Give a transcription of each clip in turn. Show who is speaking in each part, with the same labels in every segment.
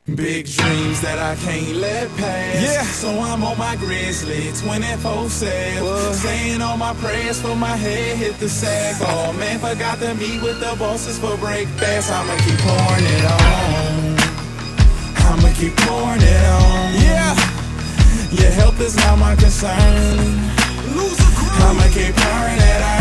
Speaker 1: Big dreams that I can't let pass.
Speaker 2: Yeah.
Speaker 1: So I'm on my grizzly 24/7. Saying all my prayers for my head hit the sack. Oh man, forgot to meet with the bosses for break fast. I'ma keep pouring it on. I'ma keep pouring it on.
Speaker 2: Yeah.
Speaker 1: Your health is not my concern. I'ma keep pouring it on.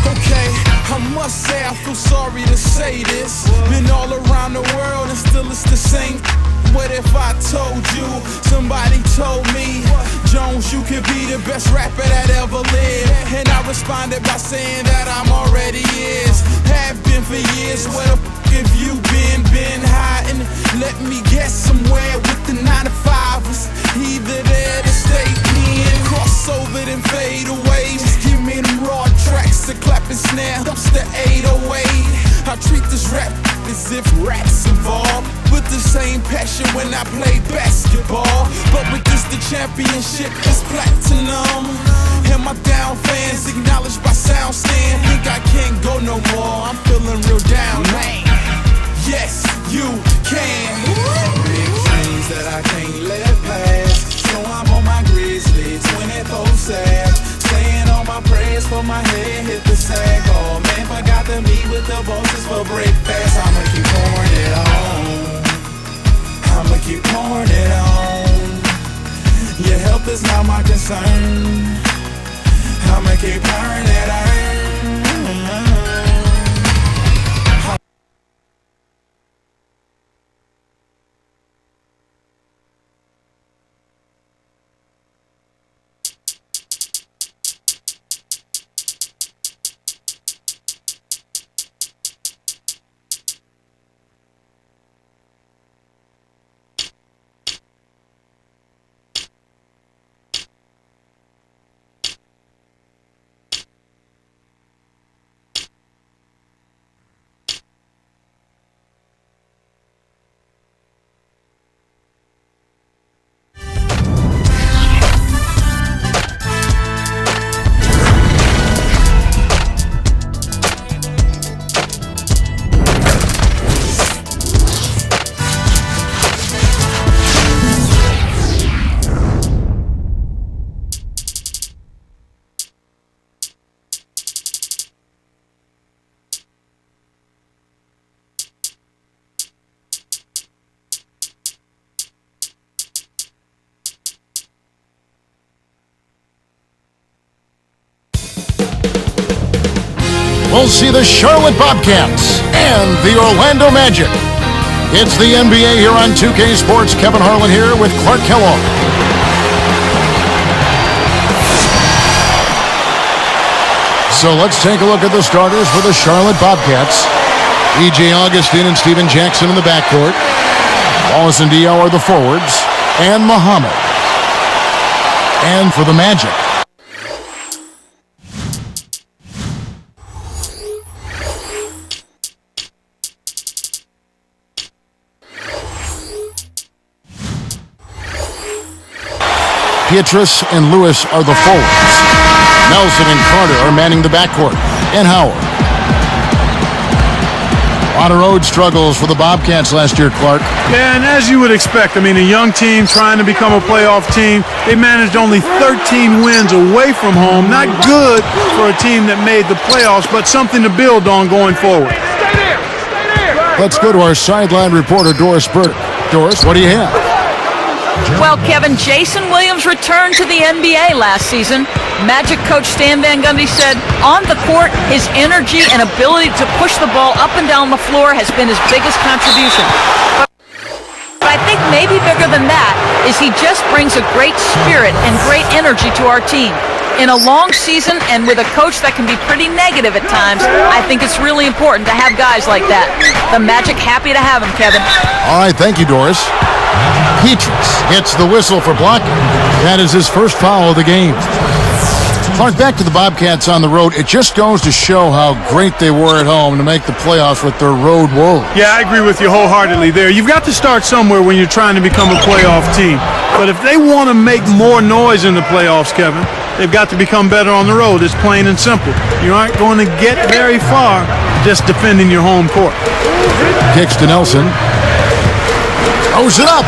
Speaker 2: Okay, I must say I feel sorry to say this. Been all around the world and still it's the same. What if I told you, somebody told me, Jones, you could be the best rapper that ever lived? And I responded by saying that I'm already is. Have been for years. Where the f have you been? Been hiding? Let me guess, somewhere with the 9 to 5. It's either there to stay in, cross over then fade away. Just give me them raw tracks to clap and snare. Dumps the 808. I treat this rap as if rats involved, with the same passion when I play basketball. But with this the championship is platinum, and my down fans acknowledged by sound stand. Think I can't go no more, I'm feeling real down, man. Yes, you can.
Speaker 1: Big dreams that I can't let pass. So I'm on my grizzly 24/7. Saying all my prayers for my head hit the sack. Oh man, forgot to meet with the bosses for break fast. I'ma keep pouring it on. I'ma keep pouring it on. Your health is not my concern. I'ma keep pouring it on.
Speaker 3: We'll see the Charlotte Bobcats and the Orlando Magic. It's the NBA here on 2K Sports. Kevin Harlan here with Clark Kellogg. So let's take a look at the starters for the Charlotte Bobcats. E.J. Augustine and Steven Jackson in the backcourt. Wallace and Dio are the forwards. And Muhammad. And for the Magic, Pietrus and Lewis are the forwards. Nelson and Carter are manning the backcourt. And Howard. A lot of road struggles for the Bobcats last year, Clark.
Speaker 4: Yeah, and as you would expect, I mean, a young team trying to become a playoff team. They managed only 13 wins away from home. Not good for a team that made the playoffs, but something to build on going forward.
Speaker 3: Let's go to our sideline reporter, Doris Burdick. Doris, what do you have?
Speaker 5: Well, Kevin, Jason Williams returned to the NBA last season. Magic coach Stan Van Gundy said on the court, his energy and ability to push the ball up and down the floor has been his biggest contribution. But I think maybe bigger than that is he just brings a great spirit and great energy to our team. In a long season and with a coach that can be pretty negative at times, I think it's really important to have guys like that. The Magic happy to have him, Kevin.
Speaker 3: All right, thank you, Doris. Pietrus hits the whistle for blocking. That is his first foul of the game. Clark, back to the Bobcats on the road. It just goes to show how great they were at home to make the playoffs with their road woes.
Speaker 4: Yeah, I agree with you wholeheartedly there. You've got to start somewhere when you're trying to become a playoff team. But if they want to make more noise in the playoffs, Kevin, they've got to become better on the road. It's plain and simple. You aren't going to get very far just defending your home court.
Speaker 3: Kicks to Nelson. Throws it up.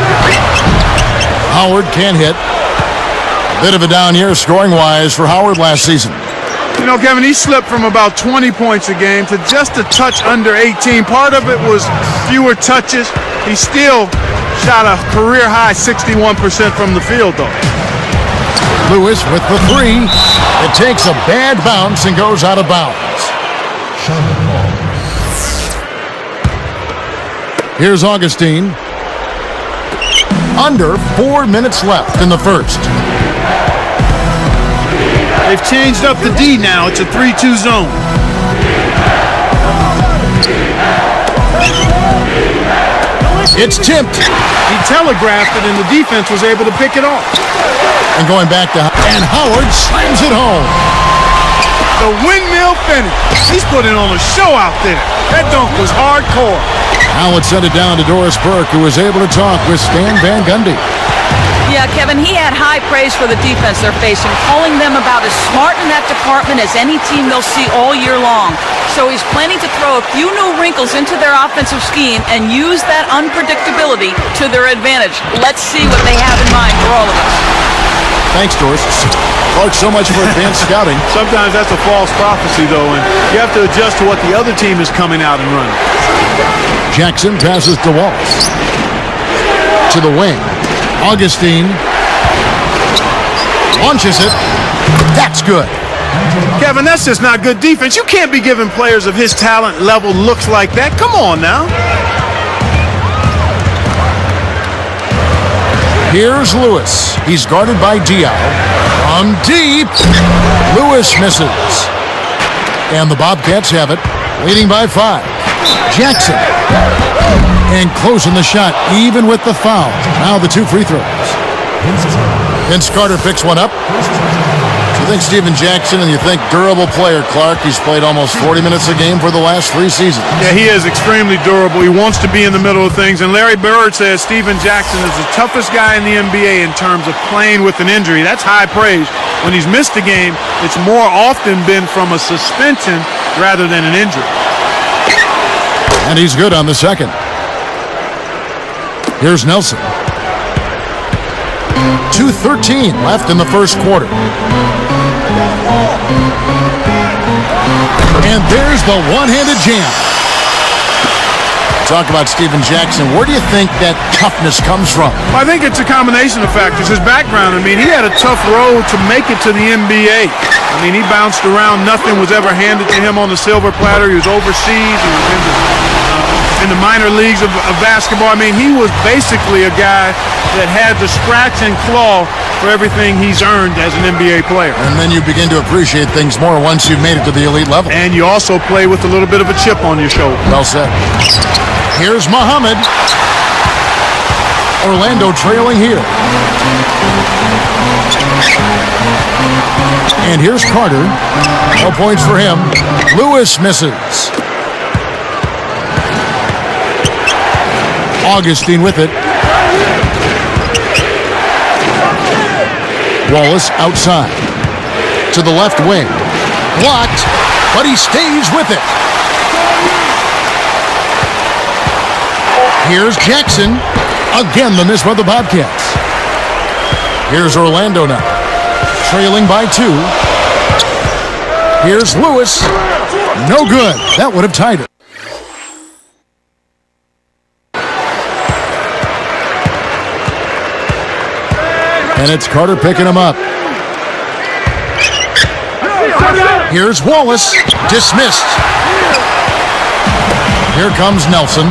Speaker 3: Howard can't hit. Bit of a down year scoring-wise for Howard last season.
Speaker 4: You know, Kevin, he slipped from about 20 points a game to just a touch under 18. Part of it was fewer touches. He still shot a career-high 61% from the field, though.
Speaker 3: Lewis with the three. It takes a bad bounce and goes out of bounds. Here's Augustine. Under 4 minutes left in the first.
Speaker 4: They've changed up the D now. It's a 3-2 zone.
Speaker 3: It's tipped.
Speaker 4: He telegraphed it, and the defense was able to pick it off.
Speaker 3: And going back to... And Howard slams it home.
Speaker 4: The windmill finish. He's putting on a show out there. That dunk was hardcore.
Speaker 3: Now let's send it down to Doris Burke, who was able to talk with Stan Van Gundy.
Speaker 5: Yeah, Kevin, he had high praise for the defense they're facing, calling them about as smart in that department as any team they'll see all year long. So he's planning to throw a few new wrinkles into their offensive scheme and use that unpredictability to their advantage. Let's see what they have in mind for all of us.
Speaker 3: Thanks, Doris. Clark, so much for advanced scouting.
Speaker 4: Sometimes that's a false prophecy, though, and you have to adjust to what the other team is coming out and running.
Speaker 3: Jackson passes to Wallace. To the wing. Augustine launches it. That's good.
Speaker 4: Kevin, that's just not good defense. You can't be giving players of his talent level looks like that. Come on now.
Speaker 3: Here's Lewis. He's guarded by Diallo. From deep. Lewis misses. And the Bobcats have it, leading by 5. Jackson. And closing the shot, even with the foul. Now the 2 free throws. Vince Carter picks one up. You think Steven Jackson and you think durable player, Clark. He's played almost 40 minutes a game for the last 3 seasons.
Speaker 4: Yeah, he is extremely durable. He wants to be in the middle of things. And Larry Bird says Steven Jackson is the toughest guy in the NBA in terms of playing with an injury. That's high praise. When he's missed a game, it's more often been from a suspension rather than an injury.
Speaker 3: And he's good on the second. Here's Nelson. 2:13 left in the first quarter. And there's the one-handed jam. Talk about Steven Jackson. Where do you think that toughness comes from?
Speaker 4: I think it's a combination of factors. His background, I mean, he had a tough road to make it to the NBA. I mean, he bounced around. Nothing was ever handed to him on the silver platter. He was overseas. He was in the minor leagues of basketball. I mean, he was basically a guy that had to scratch and claw for everything he's earned as an NBA player.
Speaker 3: And then you begin to appreciate things more once you've made it to the elite level.
Speaker 4: And you also play with a little bit of a chip on your shoulder.
Speaker 3: Well said. Here's Muhammad. Orlando trailing here. And here's Carter. No points for him. Lewis misses. Augustine with it. Wallace outside. To the left wing. Blocked, but he stays with it. Here's Jackson. Again, the miss by the Bobcats. Here's Orlando now. Trailing by 2. Here's Lewis. No good. That would have tied it. And it's Carter picking him up. Here's Wallace. Dismissed. Here comes Nelson.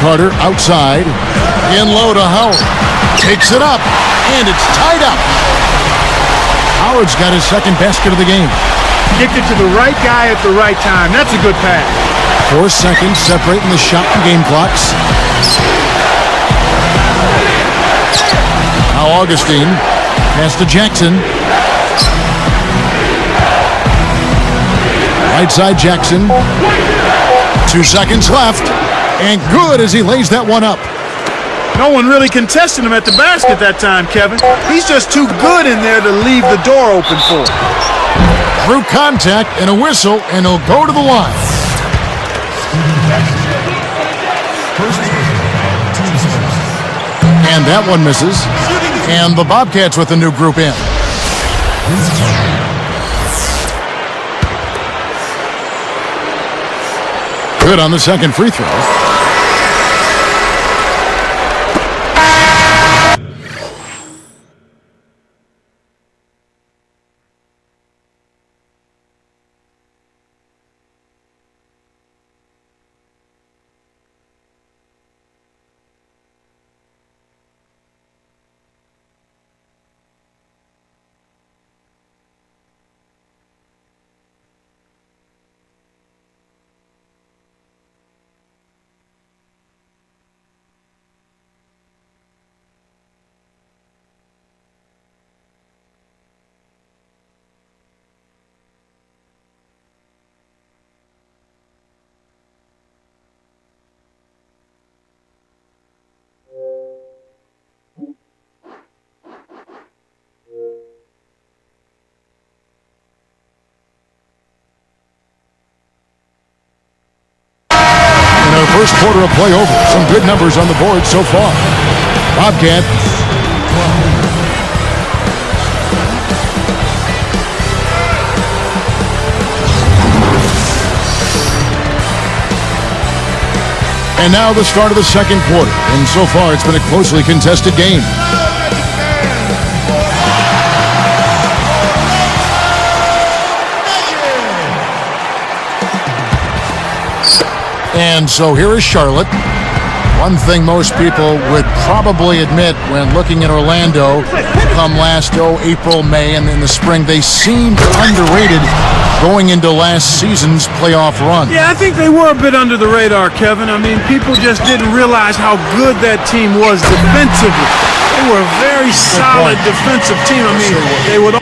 Speaker 3: Carter outside. In low to Howard. Takes it up. And it's tied up. Howard's got his second basket of the game.
Speaker 4: Kicked it to the right guy at the right time. That's a good pass.
Speaker 3: 4 seconds separating the shot and game clocks. Now Augustine. Pass to Jackson. Right side Jackson. 2 seconds left. And good as he lays that one up.
Speaker 4: No one really contested him at the basket that time, Kevin. He's just too good in there to leave the door open for him.
Speaker 3: through contact and a whistle, and he'll go to the line. And that one misses. And the Bobcats with a new group in. Good on the second free throw. First quarter of play over. Some good numbers on the board so far. Bobcat. And now the start of the second quarter. And so far it's been a closely contested game. And so here is Charlotte. One thing most people would probably admit when looking at Orlando come last April, May, and in the spring, they seemed underrated going into last season's playoff run.
Speaker 4: Yeah, I think they were a bit under the radar, Kevin. I mean, people just didn't realize how good that team was defensively. They were a very solid defensive team. I mean, they would